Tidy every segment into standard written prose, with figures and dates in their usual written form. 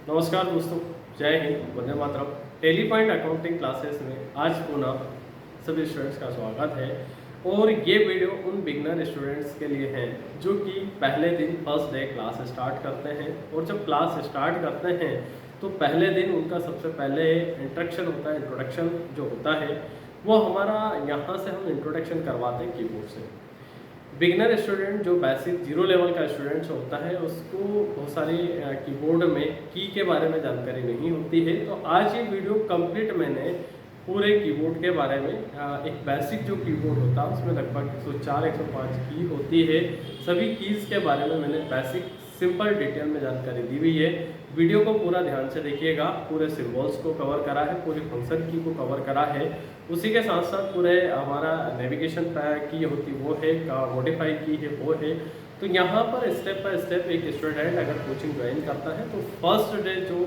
नमस्कार दोस्तों, जय Hind, Vande Mataram. Tele point accounting classes में आज पुनः सभी स्टूडेंट्स का स्वागत है। और ये वीडियो उन बिगनर स्टूडेंट्स के लिए है जो कि पहले दिन फर्स्ट डे क्लास स्टार्ट करते हैं। और जब क्लास स्टार्ट करते हैं तो पहले दिन उनका सबसे पहले इंट्रोडक्शन होता है। इंट्रोडक्शन जो होता है वो हमारा यहाँ से हम इंट्रोडक्शन करवाते हैं कीबोर्ड से। बिगनर स्टूडेंट जो बेसिक जीरो लेवल का स्टूडेंट्स होता है उसको बहुत सारी कीबोर्ड में की के बारे में जानकारी नहीं होती है। तो आज ये वीडियो कंप्लीट मैंने पूरे कीबोर्ड के बारे में एक बेसिक जो कीबोर्ड होता है उसमें लगभग 104 105 की होती है, सभी कीज़ के बारे में मैंने बेसिक सिंपल डिटेल में जानकारी दी हुई है। वीडियो को पूरा ध्यान से देखिएगा। पूरे सिम्बॉल्स को कवर करा है, पूरी फंक्शन की को कवर करा है। उसी के साथ साथ पूरे हमारा नेविगेशन की होती वो है, मॉडिफाई की है वो है। तो यहाँ पर स्टेप बाय स्टेप एक स्टूडेंट अगर कोचिंग ज्वाइन करता है तो फर्स्ट डे जो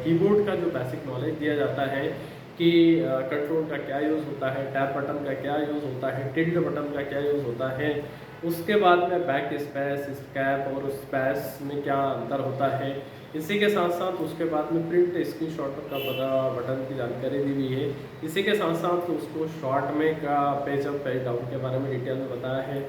कीबोर्ड का जो बेसिक नॉलेज दिया जाता है कि कंट्रोल का क्या यूज़ होता है, टैप बटन का क्या यूज़ होता है, टिल्ट बटन का क्या यूज़ होता है, उसके बाद में बैक स्पेस, स्कैप और स्पेस में क्या अंतर होता है। इसी के साथ साथ उसके बाद में प्रिंट स्क्रीनशॉट का बटन की जानकारी दी हुई है। इसी के साथ साथ उसको शॉर्ट में का पेज अप पेज डाउन के बारे में डिटेल में बताया है।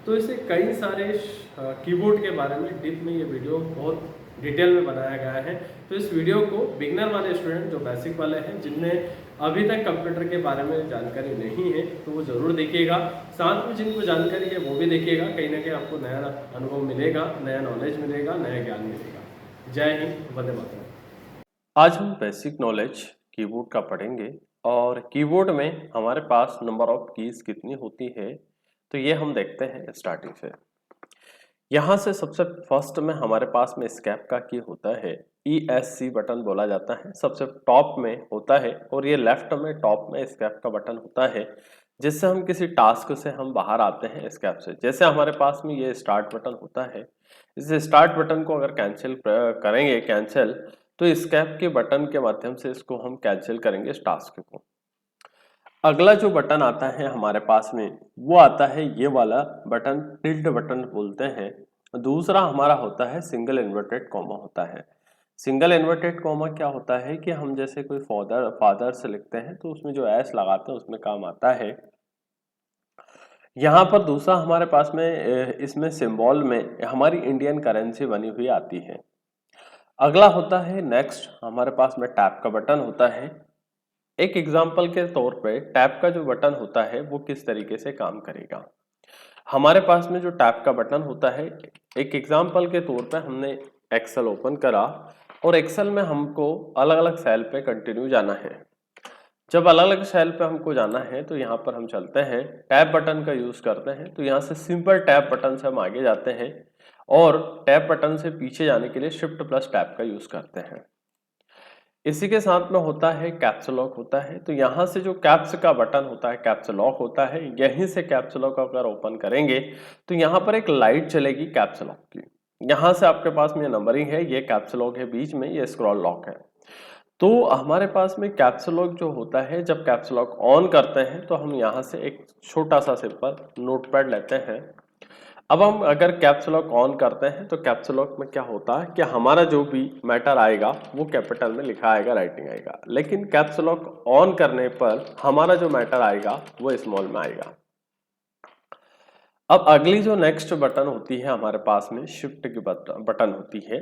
तो इसे कई सारे कीबोर्ड के बारे में डीप में ये वीडियो बहुत डिटेल में बनाया गया है। तो इस वीडियो को बिगनर वाले स्टूडेंट जो बेसिक वाले हैं जिनमें अभी तक कंप्यूटर के बारे में जानकारी नहीं है तो वो ज़रूर देखिएगा। साथ में जिनको जानकारी है वो भी देखिएगा। कहीं ना कहीं आपको नया अनुभव मिलेगा, नया नॉलेज मिलेगा, नया ज्ञान मिलेगा। जय हिंद, वंदे मातरम। आज हम बेसिक नॉलेज कीबोर्ड का पढ़ेंगे और कीबोर्ड में हमारे पास नंबर ऑफ कीज कितनी होती है तो ये हम देखते हैं स्टार्टिंग से। यहाँ से सबसे फर्स्ट में हमारे पास में स्केप का की होता है, ESC बटन बोला जाता है, सबसे टॉप में होता है। और ये लेफ्ट में टॉप में स्केप का बटन होता है जिससे हम किसी टास्क से हम बाहर आते हैं स्केप से। जैसे हमारे पास में ये स्टार्ट बटन होता है, इस स्टार्ट बटन को अगर करेंगे कैंसिल तो स्केप के बटन के माध्यम से इसको हम कैंसिल करेंगे इस टास्क को। अगला जो बटन आता है हमारे पास में वो आता है ये वाला बटन, टिल्ट बटन बोलते हैं। दूसरा हमारा होता है सिंगल इन्वर्टेड कॉमा होता है। सिंगल इन्वर्टेड कॉमा क्या होता है कि हम जैसे कोई फादर से लिखते हैं तो उसमें जो एस लगाते हैं उसमें काम आता है। यहाँ पर दूसरा हमारे पास में इसमें सिंबल में हमारी इंडियन करेंसी बनी हुई आती है। अगला होता है नेक्स्ट, हमारे पास में टैप का बटन होता है। एक एग्जाम्पल के तौर पे टैप का जो बटन होता है वो किस तरीके से काम करेगा। हमारे पास में जो टैप का बटन होता है, एक एग्जाम्पल के तौर पे हमने एक्सेल ओपन करा और एक्सेल में हमको अलग अलग सेल पे कंटिन्यू जाना है। जब अलग अलग सेल पे हमको जाना है तो यहाँ पर हम चलते हैं, टैप बटन का यूज करते हैं। तो यहाँ से सिंपल टैप बटन से हम आगे जाते हैं और टैप बटन से पीछे जाने के लिए शिफ्ट प्लस टैप का यूज करते हैं। इसी के साथ में होता है कैप्स लॉक होता है। तो यहाँ से जो कैप्स का बटन होता है कैप्स लॉक होता है, यहीं से कैप्स लॉक अगर ओपन करेंगे तो यहाँ पर एक लाइट चलेगी कैप्स लॉक की। यहाँ से आपके पास में नंबरिंग है, ये कैप्स लॉक है, बीच में ये स्क्रॉल लॉक है। तो हमारे पास में कैप्स लॉक जो होता है, जब कैप्स लॉक ऑन करते हैं तो हम यहाँ से एक छोटा सा सिंपल नोटपैड लेते हैं। अब हम अगर कैप्स लॉक ऑन करते हैं तो कैप्स लॉक में क्या होता है कि हमारा जो भी मैटर आएगा वो कैपिटल में लिखा आएगा, राइटिंग आएगा। लेकिन कैप्स लॉक ऑन करने पर हमारा जो मैटर आएगा वो स्मॉल में आएगा। अब अगली जो नेक्स्ट बटन होती है हमारे पास में शिफ्ट की बटन होती है।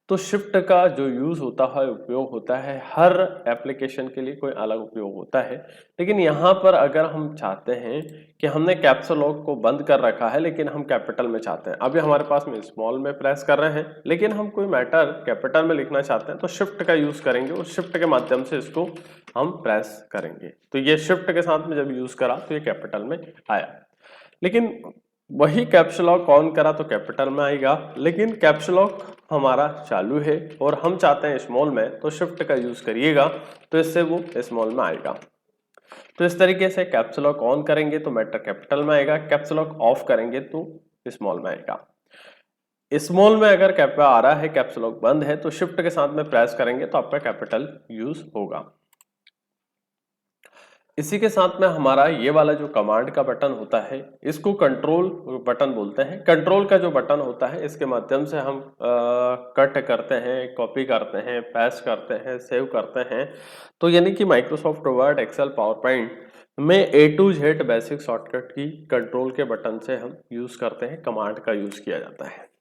तो शिफ्ट का जो यूज होता है, उपयोग होता है, हर एप्लीकेशन के लिए कोई अलग उपयोग होता है। लेकिन यहाँ पर अगर हम चाहते हैं कि हमने कैप्स लॉक को बंद कर रखा है लेकिन हम कैपिटल में चाहते हैं, अभी हमारे पास में स्मॉल में प्रेस कर रहे हैं लेकिन हम कोई मैटर कैपिटल में लिखना चाहते हैं तो शिफ्ट का यूज करेंगे और शिफ्ट के माध्यम से इसको हम प्रेस करेंगे। तो ये शिफ्ट के साथ में जब यूज करा तो ये कैपिटल में आया। लेकिन वही कैप्स लॉक ऑन करा तो कैपिटल में आएगा, लेकिन कैप्स लॉक हमारा चालू है और हम चाहते हैं स्मॉल में, तो शिफ्ट का यूज करिएगा तो इससे वो स्मॉल में आएगा। तो इस तरीके से कैप्स लॉक ऑन करेंगे तो मैटर कैपिटल में आएगा, कैप्स लॉक ऑफ करेंगे तो स्मॉल में आएगा। स्मॉल में अगर कैप आ रहा है, कैप्स लॉक बंद है, तो शिफ्ट के साथ में प्रेस करेंगे तो आपका कैपिटल यूज होगा। इसी के साथ में हमारा ये वाला जो कमांड का बटन होता है इसको कंट्रोल बटन बोलते हैं। कंट्रोल का जो बटन होता है इसके माध्यम से हम कट करते हैं, कॉपी करते हैं, पेस्ट करते हैं, सेव करते हैं। तो यानी कि Microsoft Word, Excel, PowerPoint में A to Z basic shortcut की कंट्रोल के बटन से हम यूज करते हैं, कमांड का यूज किया जाता है।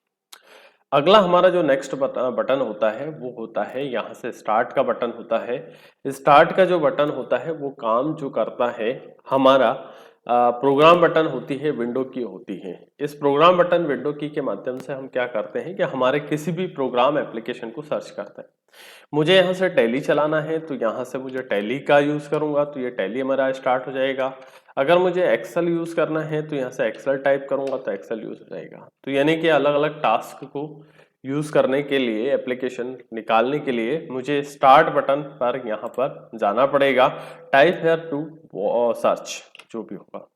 अगला हमारा जो नेक्स्ट बटन होता है वो होता है यहाँ से स्टार्ट का बटन होता है। स्टार्ट का जो बटन होता है वो काम जो करता है हमारा प्रोग्राम बटन होती है, विंडो की होती है। इस प्रोग्राम बटन, विंडो की के माध्यम से हम क्या करते हैं कि हमारे किसी भी प्रोग्राम एप्लीकेशन को सर्च करते हैं। मुझे यहाँ से टैली चलाना है तो यहाँ से मुझे टैली का यूज करूंगा तो ये टैली हमारा स्टार्ट हो जाएगा। अगर मुझे एक्सेल यूज करना है तो यहाँ से एक्सेल टाइप करूंगा तो एक्सेल यूज हो जाएगा। तो यानी कि अलग अलग टास्क को यूज करने के लिए, एप्लीकेशन निकालने के लिए मुझे स्टार्ट बटन पर यहाँ पर जाना पड़ेगा। टाइप हियर टू सर्च, जो भी होगा।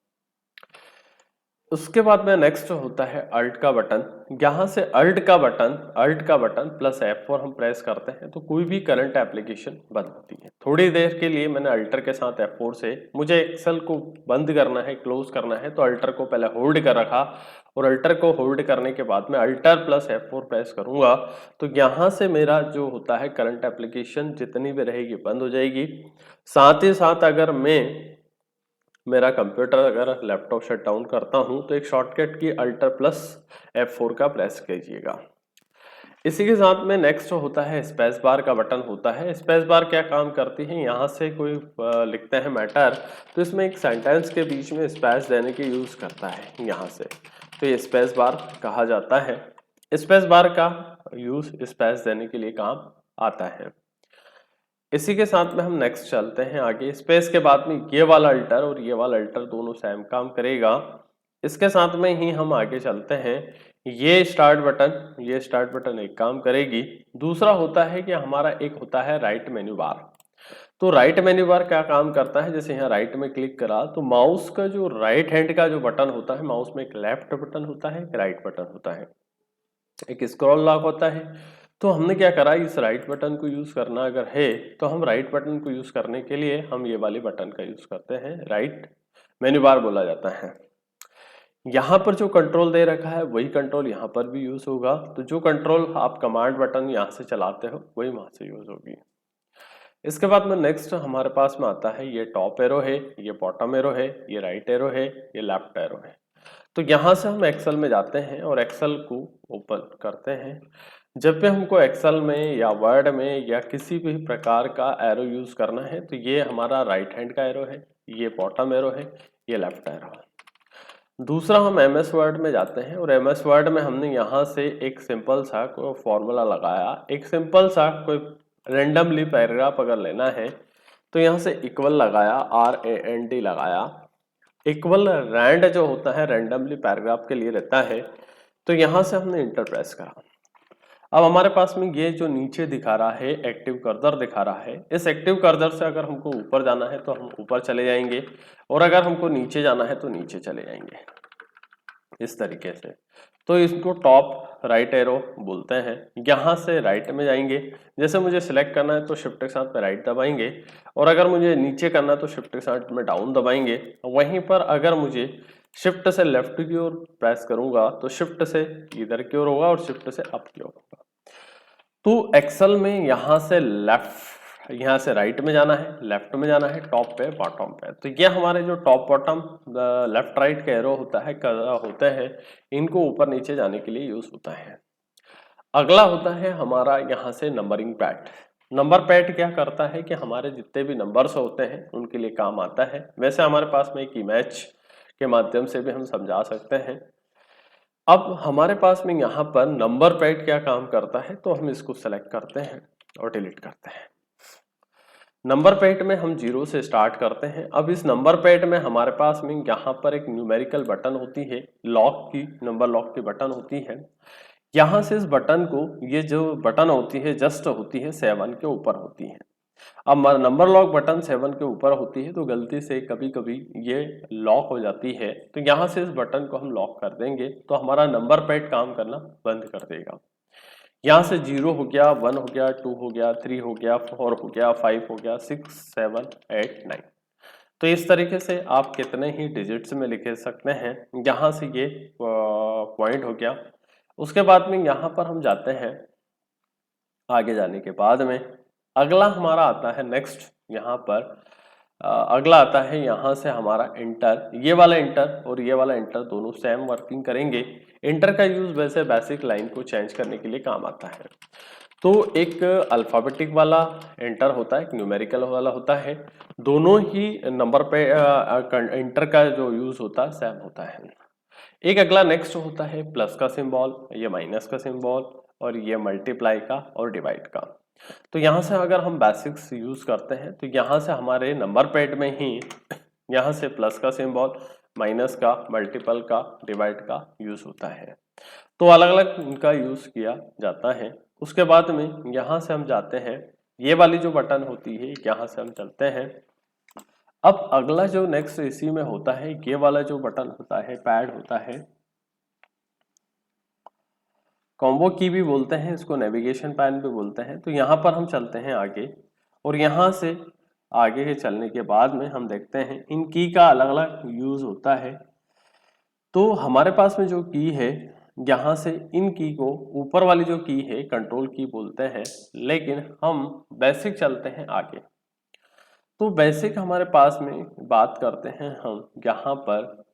उसके बाद में नेक्स्ट होता है अल्ट का बटन। यहाँ से अल्ट का बटन प्लस F4 हम प्रेस करते हैं तो कोई भी करंट एप्लीकेशन बंद होती है। थोड़ी देर के लिए मैंने अल्टर के साथ F4 से मुझे एक्सेल को बंद करना है, क्लोज करना है, तो अल्टर को पहले होल्ड कर रखा और अल्टर को होल्ड करने के बाद में अल्टर प्लस F4 प्रेस करूंगा तो यहाँ से मेरा जो होता है करंट एप्लीकेशन जितनी भी रहेगी बंद हो जाएगी। साथ ही साथ अगर मैं मेरा कंप्यूटर अगर लैपटॉप शट डाउन करता हूं तो एक शॉर्टकट की अल्टर प्लस F4 का प्रेस कीजिएगा। इसी के साथ में नेक्स्ट होता है स्पेस बार का बटन होता है। स्पेस बार क्या काम करती है, यहाँ से कोई लिखते हैं मैटर तो इसमें एक सेंटेंस के बीच में स्पेस देने की यूज करता है यहाँ से, तो ये स्पेस बार कहा जाता है। स्पेस बार का यूज स्पेस देने के लिए काम आता है। इसी के साथ में हम नेक्स्ट चलते हैं आगे। स्पेस के बाद में ये वाला अल्टर और ये वाला अल्टर दोनों सेम काम करेगा। इसके साथ में ही हम आगे चलते हैं। ये स्टार्ट बटन एक काम करेगी। दूसरा होता है कि हमारा एक होता है राइट मेन्यू बार। तो राइट मेन्यू बार क्या काम करता है, जैसे यहाँ राइट में क्लिक करा तो माउस का जो राइट हैंड का जो बटन होता है, माउस में एक लेफ्ट बटन होता है, एक राइट बटन होता है, एक स्क्रॉल लॉक होता है। तो हमने क्या करा, इस राइट बटन को यूज करना अगर है तो हम राइट बटन को यूज करने के लिए हम ये वाले बटन का यूज करते हैं, राइट मेन्यू बार बोला जाता है। यहाँ पर जो कंट्रोल दे रखा है वही कंट्रोल यहाँ पर भी यूज होगा। तो जो कंट्रोल आप कमांड बटन यहाँ से चलाते हो वही वहां से यूज होगी। इसके बाद में नेक्स्ट हमारे पास में आता है ये टॉप एरो है, ये बॉटम एरो है, ये राइट एरो है, ये लेफ्ट एरो है। तो यहाँ से हम एक्सेल में जाते हैं और एक्सेल को ओपन करते हैं। जब भी हमको एक्सेल में या वर्ड में या किसी भी प्रकार का एरो यूज करना है तो ये हमारा राइट हैंड का एरो है, ये बॉटम एरो है, ये लेफ्ट एरो है। दूसरा हम एमएस वर्ड में जाते हैं और एमएस वर्ड में हमने यहाँ से एक सिंपल सा कोई फॉर्मूला लगाया, एक सिंपल सा कोई रेंडमली पैराग्राफ अगर लेना है तो यहाँ से इक्वल लगाया, RAND लगाया। इक्वल रैंड जो होता है रैंडमली पैराग्राफ के लिए रहता है, तो यहाँ से हमने इंटर प्रेस करा। अब हमारे पास में ये जो नीचे दिखा रहा है एक्टिव कर्सर दिखा रहा है, इस एक्टिव कर्सर से अगर हमको ऊपर जाना है तो हम ऊपर चले जाएंगे और अगर हमको नीचे जाना है तो नीचे चले जाएंगे, इस तरीके से। तो इसको टॉप राइट एरो बोलते हैं। यहाँ से राइट में जाएंगे, जैसे मुझे सिलेक्ट करना है तो शिफ्ट के साथ में राइट दबाएंगे और अगर मुझे नीचे करना है तो शिफ्ट के साथ में डाउन दबाएंगे। वहीं पर अगर मुझे शिफ्ट से लेफ्ट की ओर प्रेस करूंगा तो शिफ्ट से इधर की ओर होगा और शिफ्ट से अप की ओर होगा। तो एक्सेल में यहाँ से लेफ्ट, यहाँ से राइट में जाना है, लेफ्ट में जाना है, टॉप पे, बॉटम पे। तो ये हमारे जो टॉप बॉटम लेफ्ट राइट के एरो होते हैं, इनको ऊपर नीचे जाने के लिए यूज होता है। अगला होता है हमारा यहाँ से नंबरिंग पैड। नंबर पैड क्या करता है कि हमारे जितने भी नंबर्स होते हैं उनके लिए काम आता है। वैसे हमारे पास में एक इमेज के माध्यम से भी हम समझा सकते हैं। अब हमारे पास में यहाँ पर नंबर पैड क्या काम करता है, तो हम इसको सेलेक्ट करते हैं और डिलीट करते हैं। नंबर पैड में हम 0 से स्टार्ट करते हैं। अब इस नंबर पैड में हमारे पास में यहाँ पर एक न्यूमेरिकल बटन होती है, लॉक की, नंबर लॉक की बटन होती है। यहाँ से इस बटन को, ये जो बटन होती है जस्ट होती है 7 के ऊपर होती है। अब नंबर लॉक बटन 7 के ऊपर होती है तो गलती से कभी कभी ये लॉक हो जाती है, तो यहाँ से इस बटन को हम लॉक कर देंगे तो हमारा नंबर पैड काम करना बंद कर देगा। यहाँ से 0 हो गया, 1 हो गया, 2 हो गया, 3 हो गया, 4 हो गया, 5 हो गया, 6, 7, 8, 9। तो इस तरीके से आप कितने ही डिजिट्स में लिख सकते हैं। यहाँ से ये पॉइंट हो गया। उसके बाद में यहाँ पर हम जाते हैं, आगे जाने के बाद में अगला हमारा आता है नेक्स्ट, यहाँ पर अगला आता है यहाँ से हमारा इंटर। ये वाला इंटर और ये वाला इंटर दोनों सेम वर्किंग करेंगे। इंटर का यूज वैसे बेसिक लाइन को चेंज करने के लिए काम आता है। तो एक अल्फाबेटिक वाला एंटर होता है, एक न्यूमेरिकल वाला होता है। दोनों ही नंबर पे इंटर का जो यूज होता है सेम होता है। एक अगला नेक्स्ट होता है प्लस का सिंबल, ये माइनस का सिंबल, और ये मल्टीप्लाई का और डिवाइड का। तो यहाँ से अगर हम बेसिक्स यूज करते हैं तो यहाँ से हमारे नंबर पैड में ही यहाँ से प्लस का सिंबल, माइनस का, मल्टीपल का, डिवाइड का यूज होता है। तो अलग अलग इनका यूज किया जाता है। उसके बाद में यहाँ से हम जाते हैं, ये वाली जो बटन होती है यहाँ से हम चलते हैं। अब अगला जो नेक्स्ट इसी में होता है, ये वाला जो बटन होता है, पैड होता है, कॉम्बो की भी बोलते हैं इसको, नेविगेशन पैन भी बोलते हैं। तो यहाँ पर हम चलते हैं आगे, और यहाँ से आगे के चलने के बाद में हम देखते हैं इन की का अलग अलग यूज होता है। तो हमारे पास में जो की है, यहाँ से इन की को ऊपर वाली जो की है कंट्रोल की बोलते हैं, लेकिन हम बेसिक चलते हैं आगे। तो बेसिक हमारे पास में बात करते हैं हम, यहाँ पर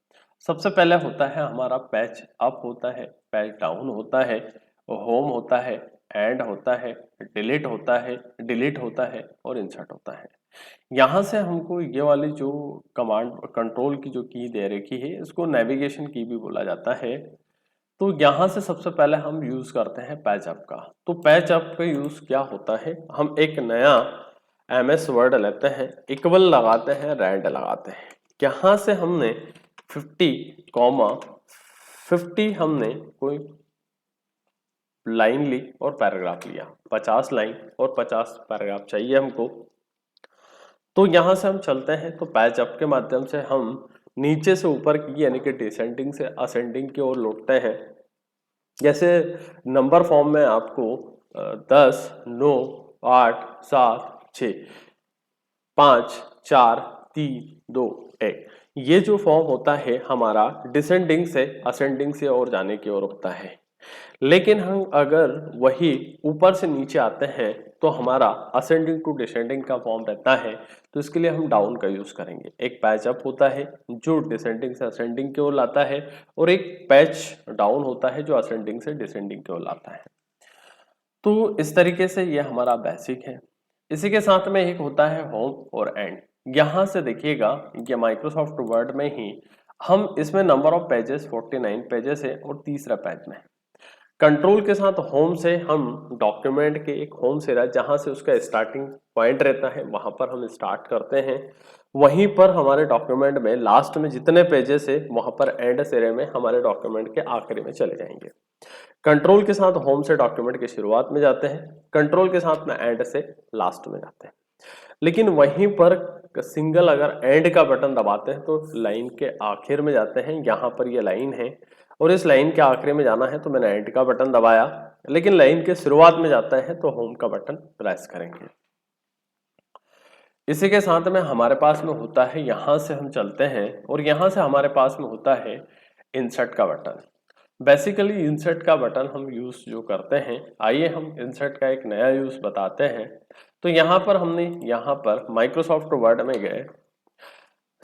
सबसे पहले होता है हमारा पैच अप होता है, पैच डाउन होता है, होम होता है, एंड होता है, डिलीट होता है, डिलीट होता है और इंसर्ट होता है। यहाँ से हमको ये वाली जो कमांड कंट्रोल की जो की दे रखी है इसको नेविगेशन की भी बोला जाता है। तो यहाँ से सबसे पहले हम यूज करते हैं पैच अप का। तो पैच अप का यूज क्या होता है, हम एक नया MS वर्ड लेते हैं, इक्वल लगाते हैं, रैंड लगाते हैं। यहाँ से हमने 50, हमने कोई लाइन ली और पैराग्राफ लिया, 50 लाइन और 50 पैराग्राफ चाहिए हमको। तो यहाँ से हम चलते हैं, तो पैच अप के माध्यम से हम नीचे से ऊपर की यानी कि डिसेंडिंग से असेंडिंग की ओर लौटते हैं। जैसे नंबर फॉर्म में आपको 10, 9, 8, 7, 6, 5, 4, 3, 2, 1, ये जो फॉर्म होता है हमारा डिसेंडिंग से असेंडिंग से और जाने की ओर होता है। लेकिन हम अगर वही ऊपर से नीचे आते हैं तो हमारा असेंडिंग टू डिसेंडिंग का फॉर्म रहता है। तो इसके लिए हम डाउन का यूज करेंगे। एक पैच अप होता है जो डिसेंडिंग से असेंडिंग की ओर लाता है, और एक पैच डाउन होता है जो असेंडिंग से डिसेंडिंग की ओर लाता है। तो इस तरीके से ये हमारा बेसिक है। इसी के साथ में एक होता है होम और एंड। यहाँ से देखिएगा ये माइक्रोसॉफ्ट वर्ड में ही हम इसमें नंबर ऑफ पेजेस 49 पेजेस है और तीसरा पेज में। कंट्रोल के साथ होम से हम डॉक्यूमेंट के एक होम सिरा जहां से उसका स्टार्टिंग पॉइंट रहता है वहां पर हम स्टार्ट करते हैं। वहीं पर हमारे डॉक्यूमेंट में लास्ट में जितने पेजेस है वहां पर एंड सिरे में हमारे डॉक्यूमेंट के आखिरी में चले जाएंगे। कंट्रोल के साथ होम से डॉक्यूमेंट की शुरुआत में जाते हैं, कंट्रोल के साथ में एंड से लास्ट में जाते हैं। लेकिन वहीं पर सिंगल अगर एंड का बटन दबाते हैं तो लाइन के आखिर में जाते हैं। यहाँ पर ये लाइन है और इस लाइन के आखिरी में जाना है तो मैंने एंड का बटन दबाया, लेकिन लाइन के शुरुआत में जाता है तो होम का बटन प्रेस करेंगे। इसी के साथ में हमारे पास में होता है, यहाँ से हम चलते हैं और यहाँ से हमारे पास में होता है इंसर्ट का बटन। बेसिकली इंसर्ट का बटन हम यूज जो करते हैं, आइए हम इंसर्ट का एक नया यूज बताते हैं। तो यहाँ पर हमने यहाँ पर माइक्रोसॉफ्ट वर्ड में गए,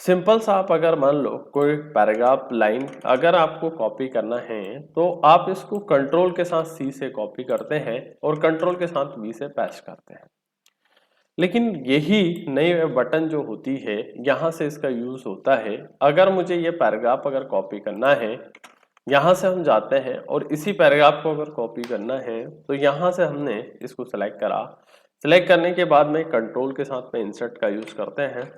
सिंपल सा आप अगर मान लो कोई पैराग्राफ लाइन अगर आपको कॉपी करना है तो आप इसको कंट्रोल के साथ C से कॉपी करते हैं और कंट्रोल के साथ V से पेस्ट करते हैं। लेकिन यही नई बटन जो होती है यहाँ से इसका यूज होता है। अगर मुझे ये पैराग्राफ अगर कॉपी करना है, यहाँ से हम जाते हैं और इसी पैराग्राफ को अगर कॉपी करना है तो यहाँ से हमने इसको सेलेक्ट करा। सेलेक्ट करने के बाद में कंट्रोल के साथ में इंसर्ट का यूज करते हैं।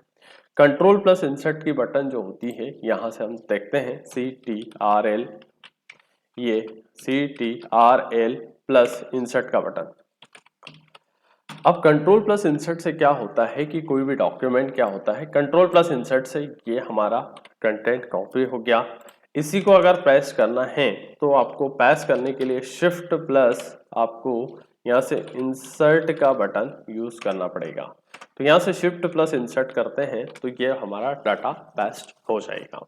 कंट्रोल प्लस इंसर्ट की बटन जो होती है यहाँ से हम देखते हैं CTRL, ये CTRL प्लस इंसर्ट का बटन। अब कंट्रोल प्लस इंसर्ट से क्या होता है कि कोई भी डॉक्यूमेंट क्या होता है, कंट्रोल प्लस इंसर्ट से ये हमारा कंटेंट कॉपी हो गया। इसी को अगर पेस्ट करना है तो आपको पेस्ट करने के लिए शिफ्ट प्लस आपको यहाँ से इंसर्ट का बटन यूज करना पड़ेगा। तो यहाँ से शिफ्ट प्लस इंसर्ट करते हैं तो ये हमारा डाटा पेस्ट हो जाएगा।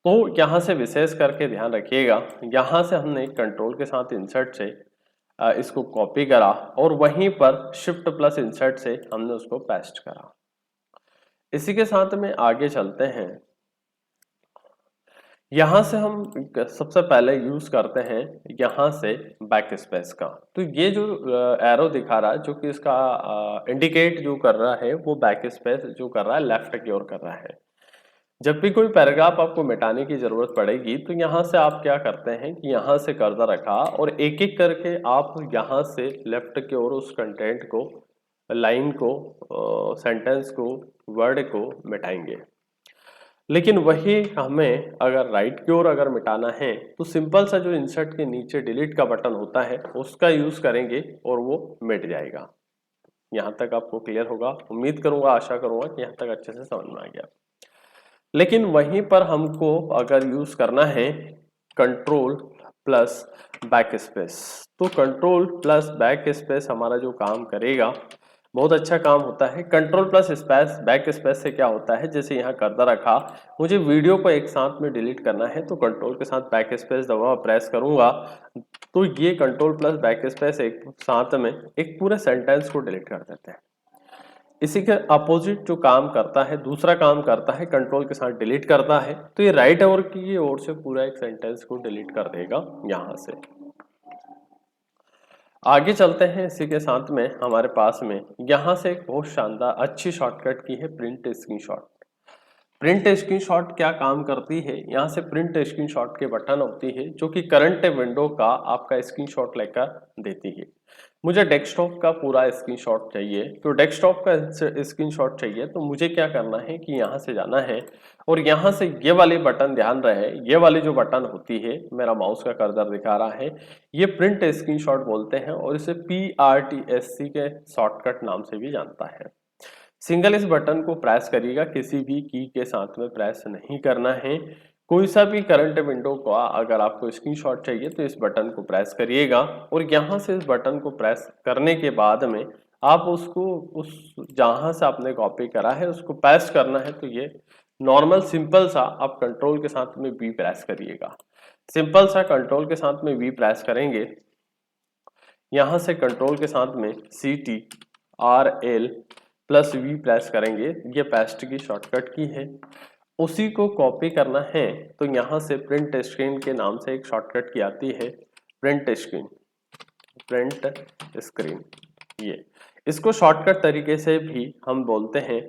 तो यहाँ से विशेष करके ध्यान रखिएगा, यहाँ से हमने कंट्रोल के साथ इंसर्ट से इसको कॉपी करा और वहीं पर शिफ्ट प्लस इंसर्ट से हमने उसको पेस्ट करा। इसी के साथ में आगे चलते हैं। यहाँ से हम सबसे पहले यूज करते हैं यहाँ से बैक स्पेस का। तो ये जो एरो दिखा रहा है, जो कि इसका इंडिकेट जो कर रहा है वो बैक स्पेस जो कर रहा है लेफ्ट की ओर कर रहा है। जब भी कोई पैराग्राफ आपको मिटाने की जरूरत पड़ेगी तो यहाँ से आप क्या करते हैं कि यहाँ से कर्सर रखा और एक एक करके आप यहाँ से लेफ्ट की ओर उस कंटेंट को, लाइन को, सेंटेंस को, वर्ड को मिटाएंगे। लेकिन वही हमें अगर राइट की ओर अगर मिटाना है तो सिंपल सा जो इंसर्ट के नीचे डिलीट का बटन होता है उसका यूज करेंगे और वो मिट जाएगा। यहाँ तक आपको क्लियर होगा, उम्मीद करूंगा, आशा करूंगा कि यहाँ तक अच्छे से समझ में आ गया। लेकिन वहीं पर हमको अगर यूज करना है कंट्रोल प्लस बैक स्पेस, तो कंट्रोल प्लस बैक स्पेस हमारा जो काम करेगा बहुत अच्छा काम होता है। Control plus space back space से क्या होता है, जैसे यहाँ कर्सर रखा, मुझे वीडियो को एक साथ में डिलीट करना है तो कंट्रोल के साथ बैक स्पेस दबा प्रेस करूंगा तो ये कंट्रोल प्लस बैक स्पेस एक साथ में एक पूरे सेंटेंस को डिलीट कर देते हैं। इसी के अपोजिट जो काम करता है, दूसरा काम करता है कंट्रोल के साथ डिलीट करता है, तो ये राइट ओर की ओर से पूरा एक सेंटेंस को डिलीट कर देगा। यहाँ से आगे चलते हैं। इसी के साथ में हमारे पास में यहाँ से एक बहुत शानदार अच्छी शॉर्टकट की है प्रिंट स्क्रीनशॉट। प्रिंट स्क्रीनशॉट क्या काम करती है, यहाँ से प्रिंट स्क्रीनशॉट के बटन होती है जो कि करंट विंडो का आपका स्क्रीनशॉट लेकर देती है। मुझे डेस्कटॉप का पूरा स्क्रीनशॉट चाहिए, तो डेस्कटॉप का स्क्रीनशॉट चाहिए तो मुझे क्या करना है कि यहाँ से जाना है और यहाँ से ये वाली बटन, ध्यान रहे ये वाली जो बटन होती है, मेरा माउस का कर्सर दिखा रहा है, ये प्रिंट स्क्रीनशॉट बोलते हैं और इसे PRTSC के शॉर्टकट नाम से भी जानता है। सिंगल इस बटन को प्रेस करिएगा, किसी भी की के साथ में प्रेस नहीं करना है। कोई सा भी करंट विंडो का अगर आपको स्क्रीनशॉट चाहिए तो इस बटन को प्रेस करिएगा और यहाँ से इस बटन को प्रेस करने के बाद में आप उसको उस जहाँ से आपने कॉपी करा है उसको पेस्ट करना है। तो ये नॉर्मल सिंपल सा आप कंट्रोल के साथ में V प्रेस करिएगा। सिंपल सा कंट्रोल के साथ में V प्रेस करेंगे, यहाँ से कंट्रोल के साथ में CTRL प्लस V प्रेस करेंगे, ये पेस्ट की शॉर्टकट की है। उसी को कॉपी करना है तो यहाँ से प्रिंट स्क्रीन के नाम से एक शॉर्टकट की आती है, प्रिंट स्क्रीन, प्रिंट स्क्रीन। ये इसको शॉर्टकट तरीके से भी हम बोलते हैं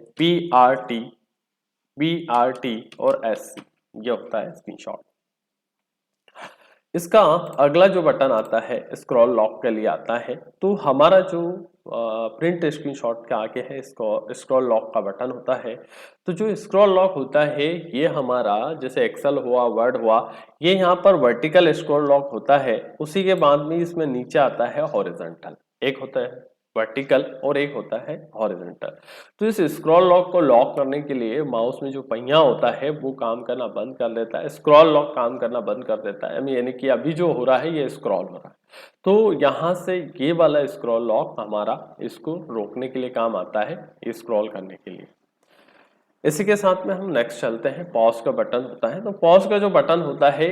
BRT और SC, ये होता है स्क्रीनशॉट। इसका अगला जो बटन आता है स्क्रॉल लॉक के लिए आता है। तो हमारा जो प्रिंट स्क्रीनशॉट के आगे है स्क्रॉल लॉक का बटन होता है। तो जो स्क्रॉल लॉक होता है ये हमारा जैसे एक्सेल हुआ, वर्ड हुआ, ये यहाँ पर वर्टिकल स्क्रॉल लॉक होता है। उसी के बाद में इसमें नीचे आता है हॉरिजॉन्टल, एक होता है वर्टिकल और एक होता है हॉरिजॉन्टल। तो इस स्क्रॉल लॉक को लॉक करने के लिए माउस में जो पहिया होता है वो काम करना बंद कर देता है, स्क्रॉल लॉक काम करना बंद कर देता है, यानी कि अभी जो हो रहा है ये स्क्रॉल हो रहा है। तो यहाँ से ये वाला स्क्रॉल लॉक हमारा इसको रोकने के लिए काम आता है, स्क्रॉल करने के लिए। इसी के साथ में हम नेक्स्ट चलते हैं, पॉज का बटन होता है। तो पॉज का जो बटन होता है,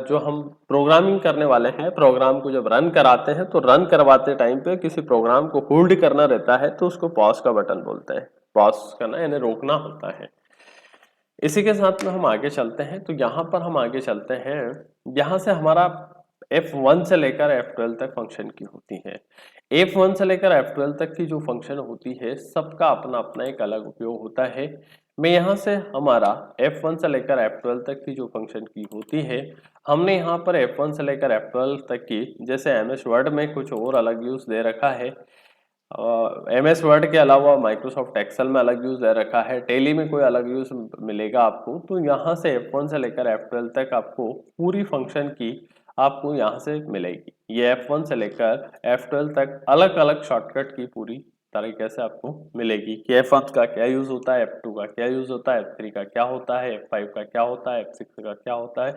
जो हम प्रोग्रामिंग करने वाले हैं, प्रोग्राम को जब रन कराते हैं तो रन करवाते टाइम पे किसी प्रोग्राम को होल्ड करना रहता है तो उसको पॉज का बटन बोलते हैं। पॉज करना यानी रोकना होता है। इसी के साथ में हम आगे चलते हैं। तो यहाँ पर हम आगे चलते हैं, यहाँ से हमारा F1 से लेकर F12 तक फंक्शन की होती है। F1 से लेकर F12 तक की जो फंक्शन होती है सबका अपना अपना एक अलग उपयोग होता है। मैं यहाँ से हमारा F1 से लेकर F12 तक की जो फंक्शन की होती है, हमने यहाँ पर F1 से लेकर F12 तक की, जैसे MS वर्ड में कुछ और अलग यूज दे रखा है, MS वर्ड के अलावा माइक्रोसॉफ्ट एक्सेल में अलग यूज दे रखा है, टेली में कोई अलग यूज मिलेगा आपको। तो यहाँ से F1 से लेकर F12 तक आपको पूरी फंक्शन की आपको यहाँ से मिलेगी। ये F1 से लेकर F12 तक अलग अलग शॉर्टकट की पूरी तरीके से आपको मिलेगी कि F1 का क्या यूज होता है, F2 का क्या यूज होता है, F3 का क्या होता है, F5 का क्या होता है, F6 का क्या होता है,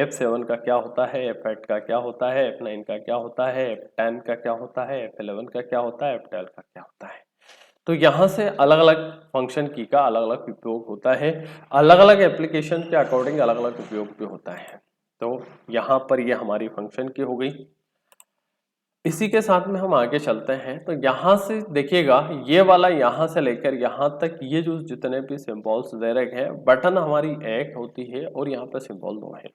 F7 का क्या होता है, F8 का क्या होता है, F9 का क्या होता है, F10 का क्या होता है, F11 का क्या होता है, F12 का क्या होता है। तो यहाँ से अलग अलग फंक्शन की का अलग अलग उपयोग होता है, अलग अलग एप्लीकेशन के अकॉर्डिंग अलग अलग उपयोग भी होता है। तो यहाँ पर ये हमारी फंक्शन की हो गई। इसी के साथ में हम आगे चलते हैं। तो यहाँ से देखिएगा, ये वाला यहाँ से लेकर यहाँ तक ये जो जितने भी सिंबल्स दे रखे हैं, बटन हमारी एक होती है और यहाँ पे सिंबल दो है।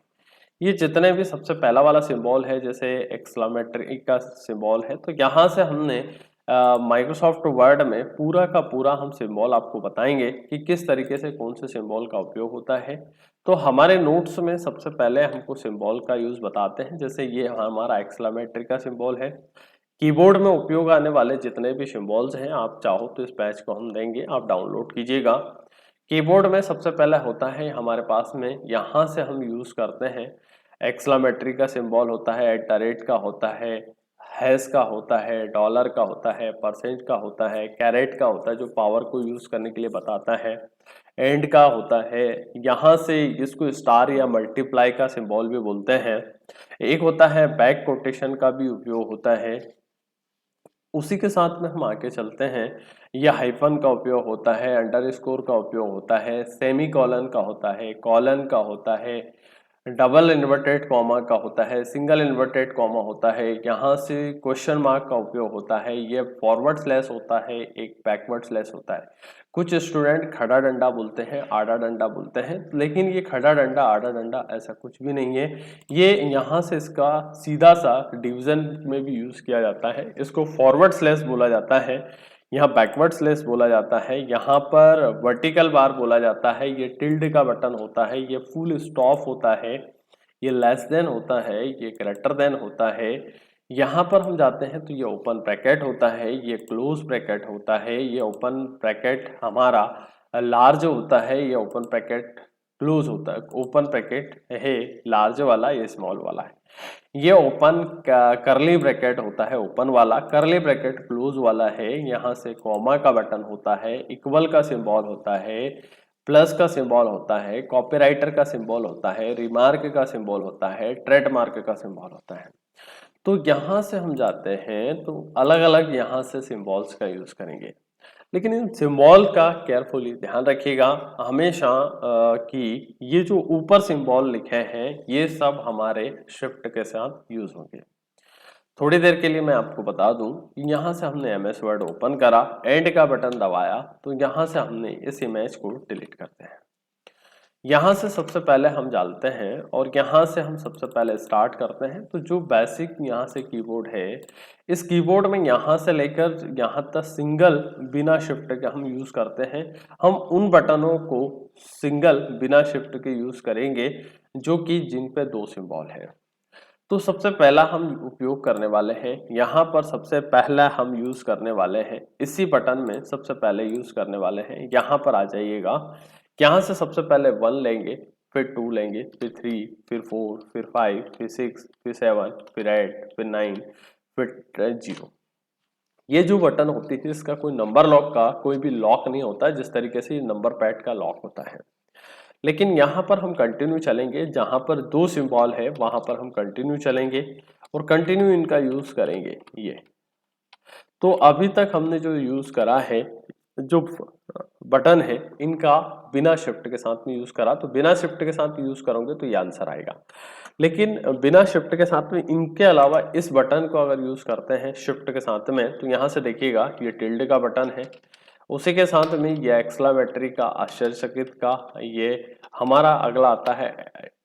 ये जितने भी सबसे पहला वाला सिंबल है जैसे एक्सक्लेमेटरी का सिंबल है, तो यहाँ से हमने माइक्रोसॉफ्ट वर्ड में पूरा का पूरा हम सिंबल आपको बताएंगे कि किस तरीके से कौन से सिंबल का उपयोग होता है। तो हमारे नोट्स में सबसे पहले हमको सिंबल का यूज बताते हैं। जैसे ये हमारा एक्सक्लेमेटरी का सिंबल है। कीबोर्ड में उपयोग आने वाले जितने भी सिंबल्स हैं, आप चाहो तो इस बैच को हम देंगे, आप डाउनलोड कीजिएगा। कीबोर्ड में सबसे पहले होता है हमारे पास में, यहाँ से हम यूज करते हैं एक्सक्लेमेटरी का सिंबल होता है, @ का होता है, हैश का होता है, डॉलर का होता है, परसेंट का होता है, कैरेट का होता है जो पावर को यूज करने के लिए बताता है, एंड का होता है, यहाँ से इसको स्टार या मल्टीप्लाई का सिंबल भी बोलते हैं। एक होता है बैक कोटेशन का भी उपयोग होता है। उसी के साथ में हम आगे चलते हैं, यह हाइफन का उपयोग होता है, अंडरस्कोर का उपयोग होता है, सेमी कॉलन का होता है, कॉलन का होता है, डबल इन्वर्टेड कॉमा का होता है, सिंगल इन्वर्टेड कॉमा होता है, यहाँ से क्वेश्चन मार्क का उपयोग होता है, ये फॉरवर्ड स्लैश होता है, एक बैकवर्ड स्लैश होता है। कुछ स्टूडेंट खड़ा डंडा बोलते हैं, आड़ा डंडा बोलते हैं, लेकिन ये खड़ा डंडा आड़ा डंडा ऐसा कुछ भी नहीं है। ये यहाँ से इसका सीधा सा डिवीजन में भी यूज किया जाता है। इसको फॉरवर्ड स्लैश बोला जाता है, यहाँ बैकवर्ड स्लैश बोला जाता है, यहाँ पर वर्टिकल बार बोला जाता है, ये टिल्ड का बटन होता है, ये फुल स्टॉप होता है, ये लेस देन होता है, ये ग्रेटर देन होता है। यहाँ पर हम जाते हैं तो ये ओपन ब्रैकेट होता है, ये क्लोज ब्रैकेट होता है, ये ओपन ब्रैकेट हमारा लार्ज होता है, ये ओपन ब्रैकेट क्लोज होता है, ओपन ब्रैकेट है लार्ज वाला, ये स्मॉल वाला है। ये ओपन करली ब्रैकेट होता है ओपन वाला, करली ब्रैकेट क्लोज वाला है। यहाँ से कॉमा का बटन होता है, इक्वल का सिंबल होता है, प्लस का सिंबल होता है, कॉपीराइटर का सिंबल होता है, रिमार्क का सिंबल होता है, ट्रेडमार्क का सिंबल होता है। तो यहाँ से हम जाते हैं तो अलग अलग यहाँ से सिंबल्स का यूज करेंगे, लेकिन इन सिंबल का केयरफुली ध्यान रखिएगा हमेशा कि ये जो ऊपर सिंबल लिखे हैं ये सब हमारे शिफ्ट के साथ यूज होंगे। थोड़ी देर के लिए मैं आपको बता दूं, यहाँ से हमने MS वर्ड ओपन करा, एंड का बटन दबाया, तो यहाँ से हमने इस इमेज को डिलीट करते हैं। यहाँ से सबसे पहले हम डालते हैं और यहाँ से हम सबसे पहले स्टार्ट करते हैं। तो जो बेसिक यहाँ से कीबोर्ड है, इस कीबोर्ड में यहाँ से लेकर यहाँ तक सिंगल बिना शिफ्ट के हम यूज करते हैं। हम उन बटनों को सिंगल बिना शिफ्ट के यूज करेंगे जो कि जिन पे दो सिंबल है। तो सबसे पहला हम उपयोग करने वाले हैं, यहाँ पर सबसे पहला हम यूज करने वाले हैं, इसी बटन में सबसे पहले यूज करने वाले हैं। यहाँ पर आ जाइएगा, यहाँ से सबसे पहले 1 लेंगे, फिर 2 लेंगे, फिर 3, फिर 4, फिर 5, फिर 6, फिर 7, फिर 8, फिर 9, फिर 0। ये जो बटन होती है इसका कोई नंबर लॉक का कोई भी लॉक नहीं होता है, जिस तरीके से नंबर पैड का लॉक होता है। लेकिन यहाँ पर हम कंटिन्यू चलेंगे, जहाँ पर दो सिंबल है वहां पर हम कंटिन्यू चलेंगे और कंटिन्यू इनका यूज करेंगे। ये तो अभी तक हमने जो यूज करा है, जो बटन है इनका बिना शिफ्ट के साथ में यूज करा, तो बिना शिफ्ट के साथ यूज करोगे तो ये आंसर आएगा। लेकिन बिना शिफ्ट के साथ में इनके अलावा इस बटन को अगर यूज करते हैं शिफ्ट के साथ में, तो यहाँ से देखिएगा ये टिल्ड का बटन है, उसी के साथ में ये एक्सक्लेमेटरी का, आश्चर्यचकित का, ये हमारा अगला आता है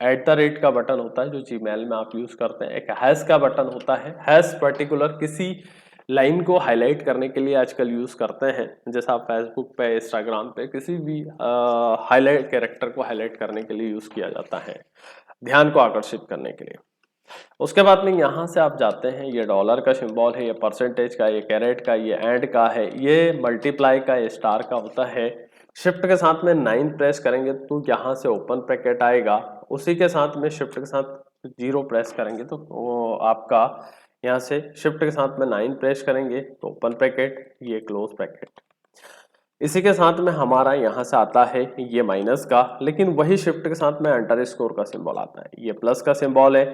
@ का बटन होता है जो जीमेल में आप यूज करते हैं। एक हैश का बटन होता है, हैश पर्टिकुलर किसी लाइन को हाईलाइट करने के लिए आजकल यूज करते हैं, जैसा आप फेसबुक पे, इंस्टाग्राम पे किसी भी हाईलाइट कैरेक्टर को हाईलाइट करने के लिए यूज किया जाता है, ध्यान को आकर्षित करने के लिए। उसके बाद में यहाँ से आप जाते हैं, ये डॉलर का सिंबल है, ये परसेंटेज का, ये कैरेट का, ये एंड का है, ये मल्टीप्लाई का, ये स्टार का होता है। शिफ्ट के साथ में 9 प्रेस करेंगे तो यहाँ से ओपन ब्रैकेट आएगा, उसी के साथ में शिफ्ट के साथ 0 प्रेस करेंगे तो वो आपका यहाँ से शिफ्ट के साथ में 9 प्रेस करेंगे तो ओपन ब्रैकेट, ये क्लोज ब्रैकेट। इसी के साथ में हमारा यहाँ से आता है ये माइनस का, लेकिन वही शिफ्ट के साथ में अंडरस्कोर का सिंबल आता है, ये प्लस का सिंबल है।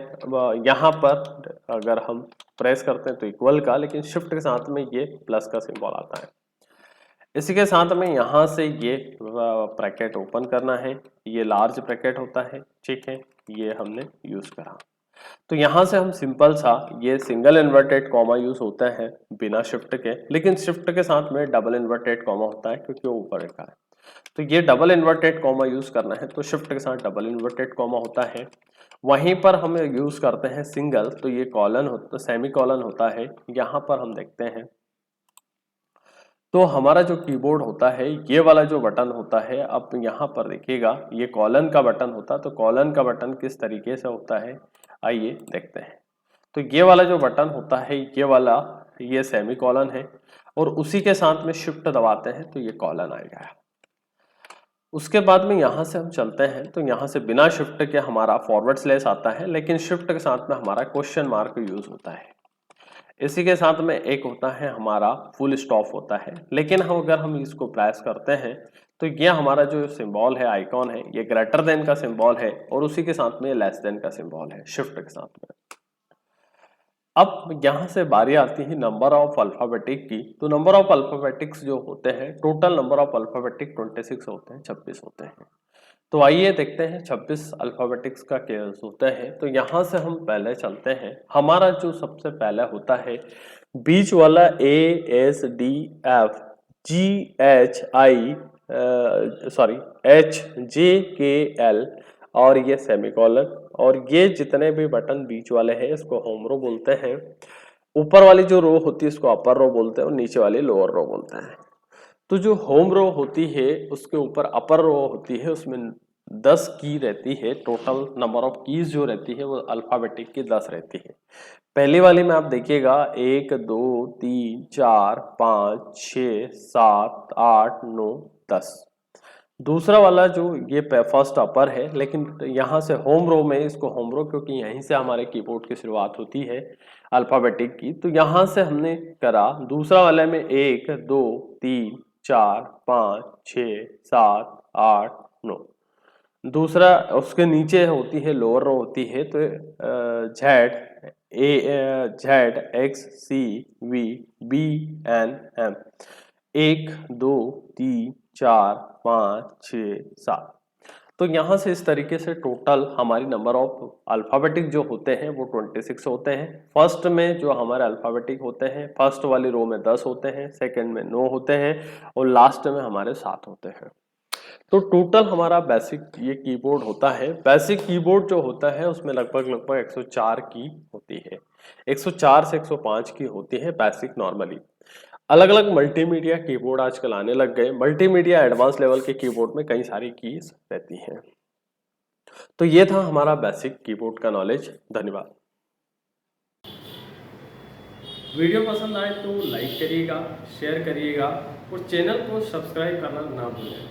यहाँ पर अगर हम प्रेस करते हैं तो इक्वल का, लेकिन शिफ्ट के साथ में ये प्लस का सिंबल आता है। इसी के साथ में यहाँ से ये ब्रैकेट ओपन करना है, ये लार्ज ब्रैकेट होता है, ठीक है, ये हमने यूज करा। तो यहाँ से हम सिंपल सा ये सिंगल इन्वर्टेड कॉमा यूज होता है बिना शिफ्ट के, लेकिन शिफ्ट के साथ में डबल इन्वर्टेड कॉमा होता है क्योंकि वो ऊपर लिखा है। तो ये डबल इन्वर्टेड कॉमा यूज करना है तो शिफ्ट के साथ डबल इन्वर्टेड कॉमा होता है। वहीं पर हम यूज करते हैं सिंगल, तो ये कॉलन होता, सेमी कॉलन होता है। यहाँ पर हम देखते हैं तो हमारा जो कीबोर्ड होता है, ये वाला जो बटन होता है, अब यहाँ पर देखिएगा ये कॉलन का बटन होता है। तो कॉलन का बटन किस तरीके से होता है आइए देखते हैं। तो ये वाला जो बटन होता है, ये वाला, ये सेमी कॉलन है और उसी के साथ में शिफ्ट दबाते हैं तो ये कॉलन आएगा। उसके बाद में यहाँ से हम चलते हैं तो यहाँ से बिना शिफ्ट के हमारा फॉरवर्ड स्लैश आता है, लेकिन शिफ्ट के साथ में हमारा क्वेश्चन मार्क यूज होता है। इसी के साथ में एक होता है हमारा फुल स्टॉप होता है, लेकिन हम अगर हम इसको प्रेस करते हैं तो ये हमारा जो सिंबल है, आइकॉन है, ये ग्रेटर देन का सिंबल है और उसी के साथ में लेस देन का सिंबल है शिफ्ट के साथ में। अब यहाँ से बारी आती है नंबर ऑफ अल्फाबेटिक की। तो नंबर ऑफ अल्फाबेटिक्स जो होते हैं, टोटल नंबर ऑफ अल्फाबेटिक 26 होते हैं, 26 होते हैं। तो आइए देखते हैं 26 अल्फाबेटिक्स का क्या होता है। तो यहाँ से हम पहले चलते हैं, हमारा जो सबसे पहले होता है बीच वाला ASDFGHI HJKL और ये सेमीकोलन, और ये जितने भी बटन बीच वाले हैं इसको होम रो बोलते हैं। ऊपर वाली जो रो होती है इसको अपर रो बोलते हैं और नीचे वाली लोअर रो बोलते हैं। तो जो होम रो होती है उसके ऊपर अपर रो होती है, उसमें 10 की रहती है। टोटल नंबर ऑफ कीज जो रहती है वो अल्फाबेटिक की 10 रहती है। पहली वाली में आप देखिएगा 1 2 3 4 5 6 7 8 9 10। दूसरा वाला जो ये फर्स्ट अपर है, लेकिन यहाँ से होम रो में इसको होम रो क्योंकि यहीं से हमारे कीबोर्ड की शुरुआत होती है अल्फाबेटिक की, तो यहाँ से हमने करा। दूसरा वाले में 1 2 3 4 5 6 7 8 9। दूसरा उसके नीचे होती है लोअर रो होती है, तो ZXCVBNM 1 2 3 4 5 6 7। तो यहाँ से इस तरीके से टोटल हमारी नंबर ऑफ अल्फाबेटिक जो होते हैं वो 26 होते हैं। फर्स्ट में जो हमारे अल्फाबेटिक होते हैं, फर्स्ट वाली रो में 10 होते हैं, सेकंड में 9 होते हैं और लास्ट में हमारे 7 होते हैं। तो टोटल हमारा बेसिक ये कीबोर्ड होता है। बेसिक कीबोर्ड जो होता है उसमें लगभग 104 की होती है, 104 से 105 की होती है बेसिक नॉर्मली। अलग अलग मल्टीमीडिया कीबोर्ड आजकल आने लग गए। मल्टीमीडिया एडवांस लेवल के कीबोर्ड में कई सारी कीज रहती हैं। तो ये था हमारा बेसिक कीबोर्ड का नॉलेज। धन्यवाद। वीडियो पसंद आए तो लाइक करिएगा, शेयर करिएगा और चैनल को सब्सक्राइब करना ना भूलें।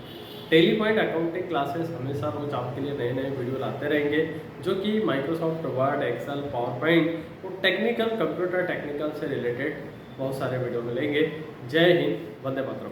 टेली पॉइंट अकाउंटिंग क्लासेस हमेशा रोज आपके लिए नए नए वीडियो लाते रहेंगे, जो कि Microsoft Word, Excel, PowerPoint और टेक्निकल, कंप्यूटर टेक्निकल से रिलेटेड बहुत सारे वीडियो मिलेंगे। जय हिंद, वंदे मातरम।